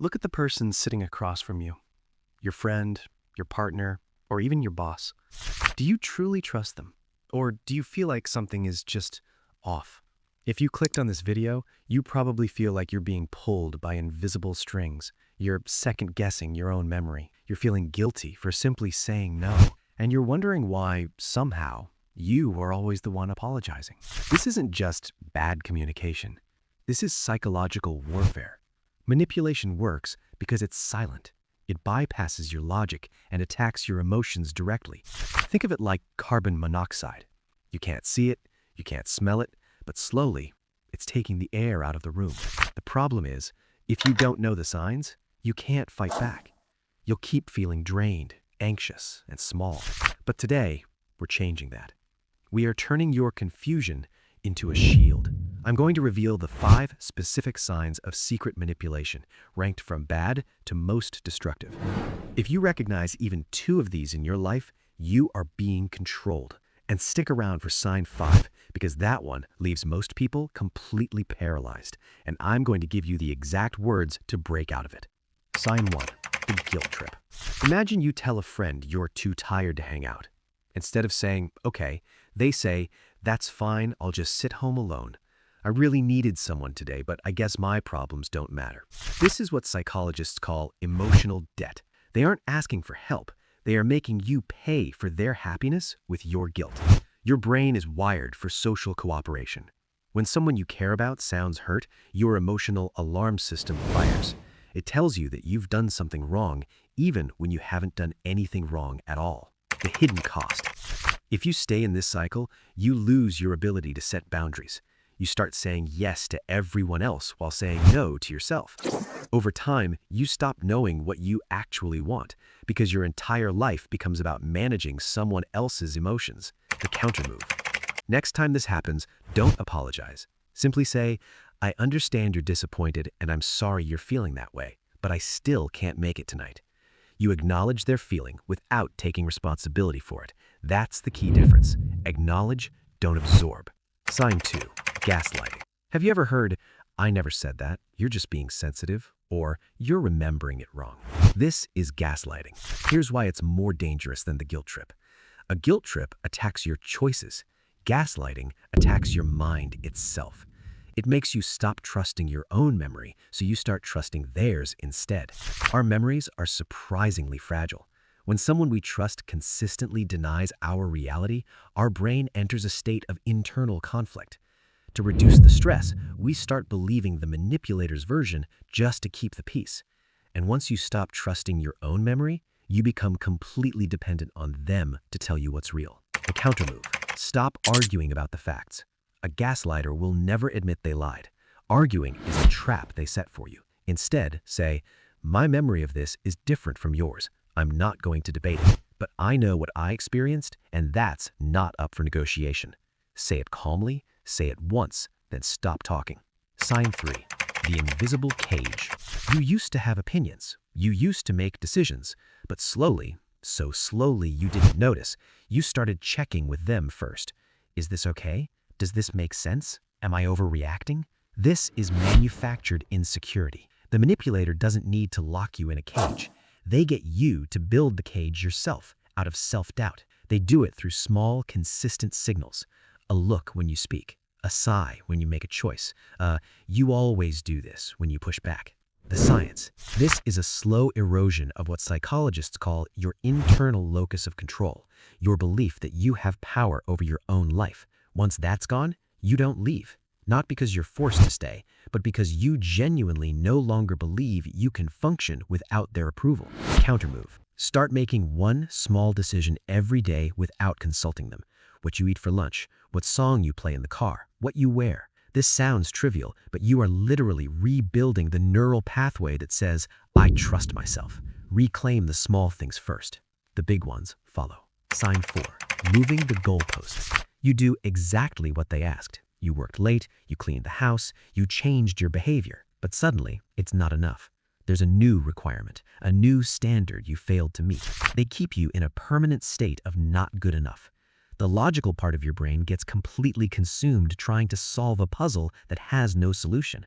Look at the person sitting across from you, your friend, your partner, or even your boss. Do you truly trust them? Or do you feel like something is just off? If you clicked on this video, you probably feel like you're being pulled by invisible strings. You're second guessing your own memory. You're feeling guilty for simply saying no. And you're wondering why, somehow, you are always the one apologizing. This isn't just bad communication. This is psychological warfare. Manipulation works because it's silent. It bypasses your logic and attacks your emotions directly. Think of it like carbon monoxide. You can't see it, you can't smell it, but slowly, it's taking the air out of the room. The problem is, if you don't know the signs, you can't fight back. You'll keep feeling drained, anxious, and small. But today, we're changing that. We are turning your confusion into a shield. I'm going to reveal the 5 specific signs of secret manipulation, ranked from bad to most destructive. If you recognize even 2 of these in your life, you are being controlled. And stick around for sign 5, because that one leaves most people completely paralyzed, and I'm going to give you the exact words to break out of it. Sign 1, the guilt trip. Imagine you tell a friend you're too tired to hang out. Instead of saying, okay, they say, that's fine, I'll just sit home alone. I really needed someone today, but I guess my problems don't matter. This is what psychologists call emotional debt. They aren't asking for help. They are making you pay for their happiness with your guilt. Your brain is wired for social cooperation. When someone you care about sounds hurt, your emotional alarm system fires. It tells you that you've done something wrong, even when you haven't done anything wrong at all. The hidden cost. If you stay in this cycle, you lose your ability to set boundaries. You start saying yes to everyone else while saying no to yourself. Over time, you stop knowing what you actually want because your entire life becomes about managing someone else's emotions. The countermove. Next time this happens, don't apologize. Simply say, I understand you're disappointed and I'm sorry you're feeling that way, but I still can't make it tonight. You acknowledge their feeling without taking responsibility for it. That's the key difference. Acknowledge, don't absorb. Sign 2, gaslighting. Have you ever heard, I never said that, you're just being sensitive, or you're remembering it wrong? This is gaslighting. Here's why it's more dangerous than the guilt trip. A guilt trip attacks your choices. Gaslighting attacks your mind itself. It makes you stop trusting your own memory, so you start trusting theirs instead. Our memories are surprisingly fragile. When someone we trust consistently denies our reality, our brain enters a state of internal conflict. To reduce the stress, we start believing the manipulator's version just to keep the peace. And once you stop trusting your own memory, you become completely dependent on them to tell you what's real. The countermove. Stop arguing about the facts. A gaslighter will never admit they lied. Arguing is a trap they set for you. Instead, say, my memory of this is different from yours. I'm not going to debate it, but I know what I experienced, and that's not up for negotiation. Say it calmly, say it once, then stop talking. Sign 3, the invisible cage. You used to have opinions. You used to make decisions, but slowly, so slowly you didn't notice, you started checking with them first. Is this okay? Does this make sense? Am I overreacting? This is manufactured insecurity. The manipulator doesn't need to lock you in a cage. They get you to build the cage yourself, out of self-doubt. They do it through small, consistent signals. A look when you speak, a sigh when you make a choice, you always do this when you push back. The science. This is a slow erosion of what psychologists call your internal locus of control, your belief that you have power over your own life. Once that's gone, you don't leave. Not because you're forced to stay, but because you genuinely no longer believe you can function without their approval. Countermove. Start making one small decision every day without consulting them. What you eat for lunch, what song you play in the car, what you wear. This sounds trivial, but you are literally rebuilding the neural pathway that says, I trust myself. Reclaim the small things first. The big ones follow. Sign 4, moving the goalposts. You do exactly what they asked. You worked late, you cleaned the house, you changed your behavior, but suddenly it's not enough. There's a new requirement, a new standard you failed to meet. They keep you in a permanent state of not good enough. The logical part of your brain gets completely consumed trying to solve a puzzle that has no solution.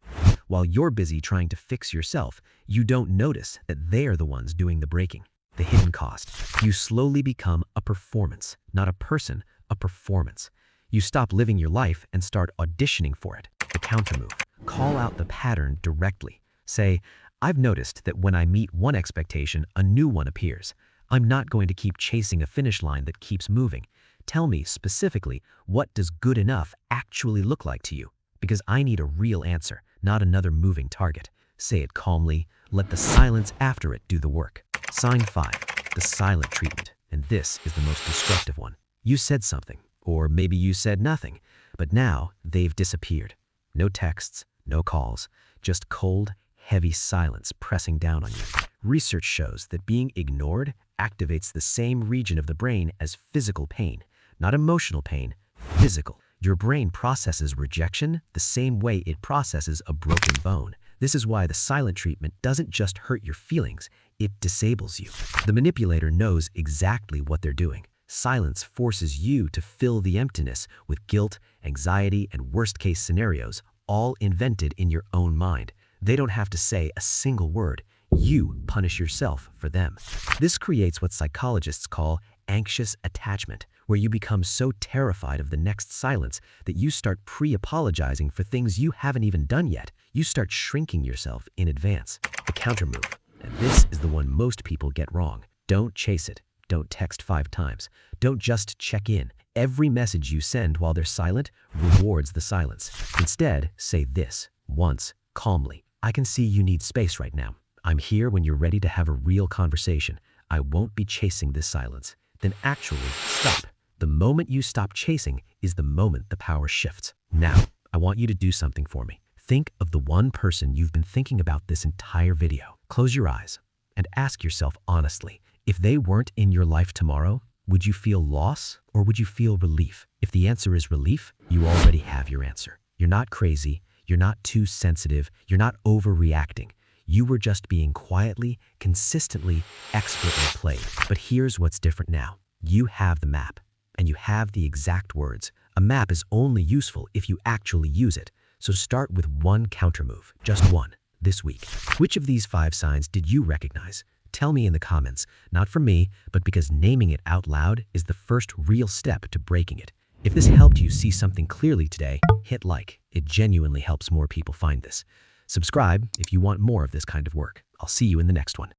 While you're busy trying to fix yourself, you don't notice that they're the ones doing the breaking. The hidden cost. You slowly become a performance, not a person, a performance. You stop living your life and start auditioning for it. The countermove. Call out the pattern directly. Say, I've noticed that when I meet one expectation, a new one appears. I'm not going to keep chasing a finish line that keeps moving. Tell me specifically, what does good enough actually look like to you? Because I need a real answer, not another moving target. Say it calmly. Let the silence after it do the work. Sign 5, the silent treatment. And this is the most destructive one. You said something, or maybe you said nothing, but now they've disappeared. No texts, no calls, just cold, heavy silence pressing down on you. Research shows that being ignored activates the same region of the brain as physical pain, not emotional pain, physical. Your brain processes rejection the same way it processes a broken bone. This is why the silent treatment doesn't just hurt your feelings, it disables you. The manipulator knows exactly what they're doing. Silence forces you to fill the emptiness with guilt, anxiety, and worst-case scenarios, all invented in your own mind. They don't have to say a single word. You punish yourself for them. This creates what psychologists call anxious attachment, where you become so terrified of the next silence that you start pre-apologizing for things you haven't even done yet. You start shrinking yourself in advance. The countermove. And this is the one most people get wrong. Don't chase it. Don't text 5 times. Don't just check in. Every message you send while they're silent rewards the silence. Instead, say this once, calmly. I can see you need space right now. I'm here when you're ready to have a real conversation. I won't be chasing this silence. Then actually stop. The moment you stop chasing is the moment the power shifts. Now, I want you to do something for me. Think of the one person you've been thinking about this entire video. Close your eyes and ask yourself honestly, if they weren't in your life tomorrow, would you feel loss or would you feel relief? If the answer is relief, you already have your answer. You're not crazy. You're not too sensitive. You're not overreacting. You were just being quietly, consistently, expertly played. But here's what's different now. You have the map, and you have the exact words. A map is only useful if you actually use it. So start with one countermove, just one, this week. Which of these 5 signs did you recognize? Tell me in the comments, not from me, but because naming it out loud is the first real step to breaking it. If this helped you see something clearly today, hit like. It genuinely helps more people find this. Subscribe if you want more of this kind of work. I'll see you in the next one.